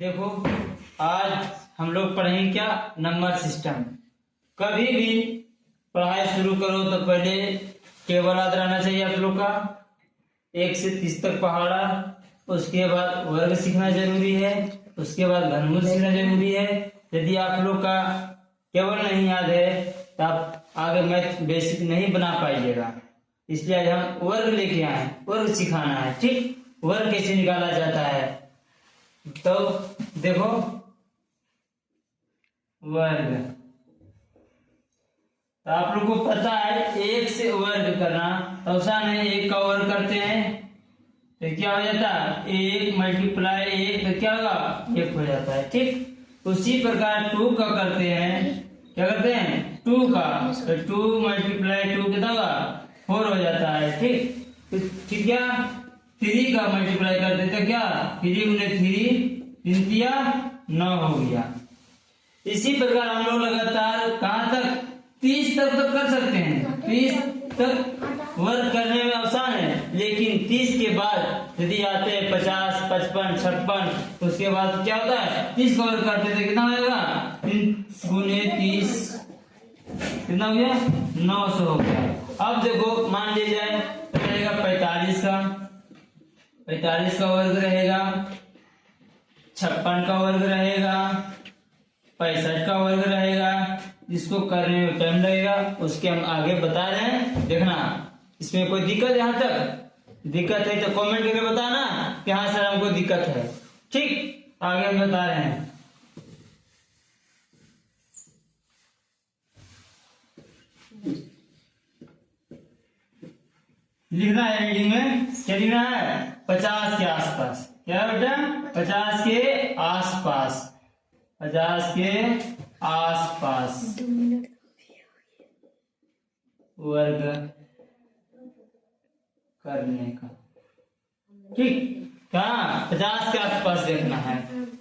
देखो, आज हम लोग पढ़ेंगे क्या, नंबर सिस्टम। कभी भी पढ़ाई शुरू करो तो पहले टेबल याद रहना चाहिए आप लोग का, 1 से 30 तक पढ़ा। उसके बाद वर्ग सीखना जरूरी है, उसके बाद घनमूल सीखना जरूरी है। यदि आप लोग का टेबल नहीं याद है तो आप आगे मैथ बेसिक नहीं बना पाइएगा। इसलिए आज हम वर्ग लेके आए, वर्ग सिखाना है। ठीक, वर्ग कैसे निकाला जाता है तो देखो, वर्ग तो आप लोग को पता है 1 से वर्ग करना तो आसान है। 1 का वर्ग करते हैं तो क्या हो जाता है, 1 मल्टीप्लाई 1 तो क्या होगा, 1 हो जाता है। ठीक, उसी प्रकार 2 का करते हैं, क्या करते हैं 2 का, तो 2 मल्टीप्लाई 2 कितना होगा, 4 हो जाता है। ठीक क्या, 3 का मल्टीप्लाई कर देते क्या, 3 गुने 3 9 हो गया। इसी प्रकार हम लोग लगातार कहां तक, 30 तक तो कर सकते हैं। 30 तक वर्ग करने में आसान है, लेकिन 30 के बाद यदि आते हैं 50, 55, 56, उसके बाद क्या होता है, 30 का वर्ग करते थे कितना होगा, 3 गुने 30 कितना हो गया, 900 हो गया। अब देखो, मान लीजिए रहेगा 45 का, 45 का वर्ग रहेगा, 56 का वर्ग रहेगा, 65 का वर्ग रहेगा। इसको करने में टाइम लगेगा, उसके हम आगे बता रहे हैं, देखना। इसमें कोई दिक्कत यहाँ तक दिक्कत है तो कमेंट करके बताना कि हाँ सर हमको दिक्कत है। ठीक, आगे हम बता रहे हैं। लिखना है रीडिंग में, क्या लिखना है, 50 के आसपास। क्या बेटा, 50 के आसपास, 50 के आसपास वर्ग करने का। ठीक, कहाँ 50 के आसपास देखना है।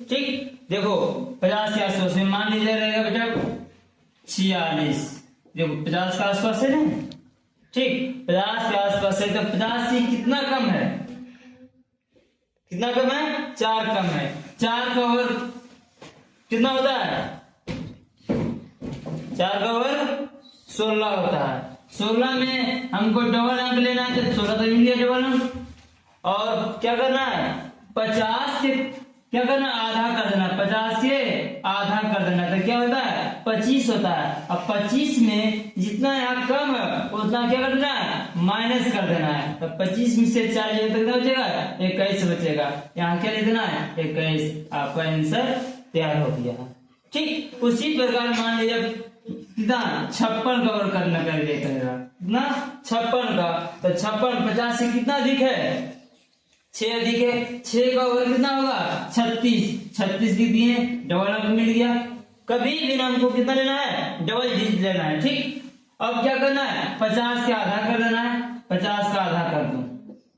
ठीक, देखो 50 के आसपास में मान लीजिए रहेगा बेटा 46। देखो 50 के आसपास है ना। ठीक, 50 के आसपास है तो 50 से कितना कम है, कितना कम है, 4 कम है। 4 का वर्ग कितना होता है, 4 का वर्ग 16 होता है। 16 में हमको डबल अंक लेना है तो 16 तो मिल गया डबल अंक। और क्या करना है, 50 के क्या करना, आधा कर देना। 50 के आधा कर देना तो क्या होता है, 25 होता है। अब 25 में जितना यहाँ कम है उतना क्या करना है, माइनस कर देना है। तो 25 में से 4 तो कितना बचेगा, 21 बचेगा। यहाँ क्या लिख देना है, 21। आपका आंसर तैयार हो गया। ठीक, उसी प्रकार मान लीजिए कितना, 56 का वर्ग करना करेगा कितना, 56 का, तो 56 50 से कितना अधिक है, 6 अधिक है। 6 का वर्ग कितना होगा, 36। 36 लिख दिए, डबल अंक मिल गया। कभी भी हमको कितना लेना है, डबल डिजिट लेना है। ठीक, अब क्या करना है, 50 का आधा कर देना है। 50 का आधा कर दो,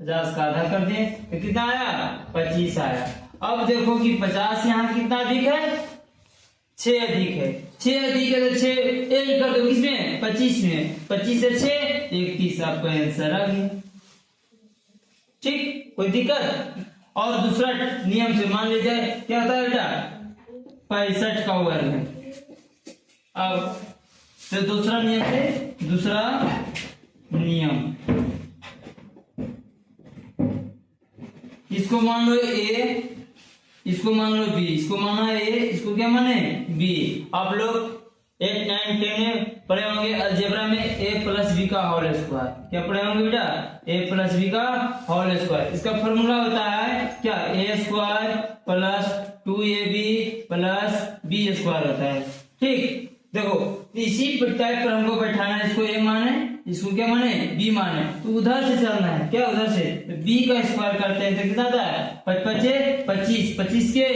50 का आधा कर दिए तो कितना आया, 25 आया। अब देखो कि 50 यहाँ कितना अधिक है, 6 अधिक है। 6 अधिक है तो 6 एक कर दो, किसमें, 25 में। 25 से 6 31, आपका आंसर आ गया। ठीक, कोई दिक्कत। और दूसरा नियम से मान लीजिए क्या होता है बेटा, 65 का वर्ग है। अब तो दूसरा नियम से, दूसरा नियम, इसको मान लो ए, इसको मान लो बी, इसको माना ए, इसको क्या माने बी। आप लोग 8, 9, 10 में पढ़े होंगे अलजेब्रा में a प्लस बी का होल स्क्वायर। क्या पढ़े होंगे बेटा, a प्लस बी का होल स्क्वायर। इसका फॉर्मूला होता है क्या, a square plus 2ab plus b square होता है। ठीक, देखो इसी टाइप पर हमको बैठाना है। इसको a माने, इसको क्या माने, b माने, तो उधर से चलना है। क्या, उधर से तो b का स्क्वायर करते हैं तो कितना आता है, 5 25, 25 के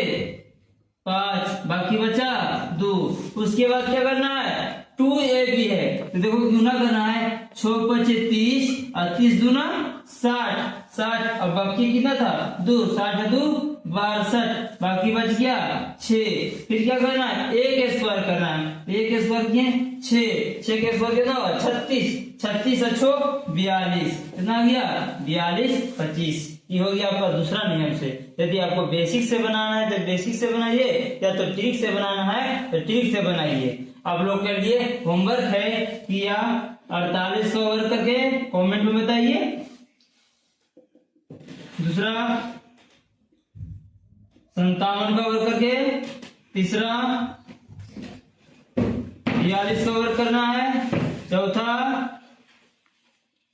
5, बाकी बचा 2। उसके बाद क्या करना है, 2ab है तो देखो गुना करना है, 6 5 30 और 30 दूना 60, 60 और बाकी कितना था 2, 60 2 62, बाकी बच गया 6। फिर क्या करना है, 1 स्क्वायर करना है। 1 स्क्वायर किए 6, 6 के स्क्वायर कितना हुआ 36, 36 और 6 42, कितना गया 42 25। ये हो गया आपका दूसरा नियम से। यदि आपको बेसिक से बनाना है तो बेसिक से बनाइए, या तो ट्रिक से बनाना है तो ट्रिक से बनाइए। आप लोग के लिए होमवर्क है कि या 48 का वर्क करके कमेंट में बताइए। दूसरा 57 का वर्क करके, तीसरा 42 का वर्क करना है, चौथा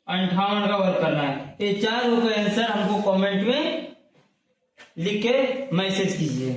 58 का वर्क करना है। ये चारों का आंसर हमको कमेंट में लिख के मैसेज कीजिए।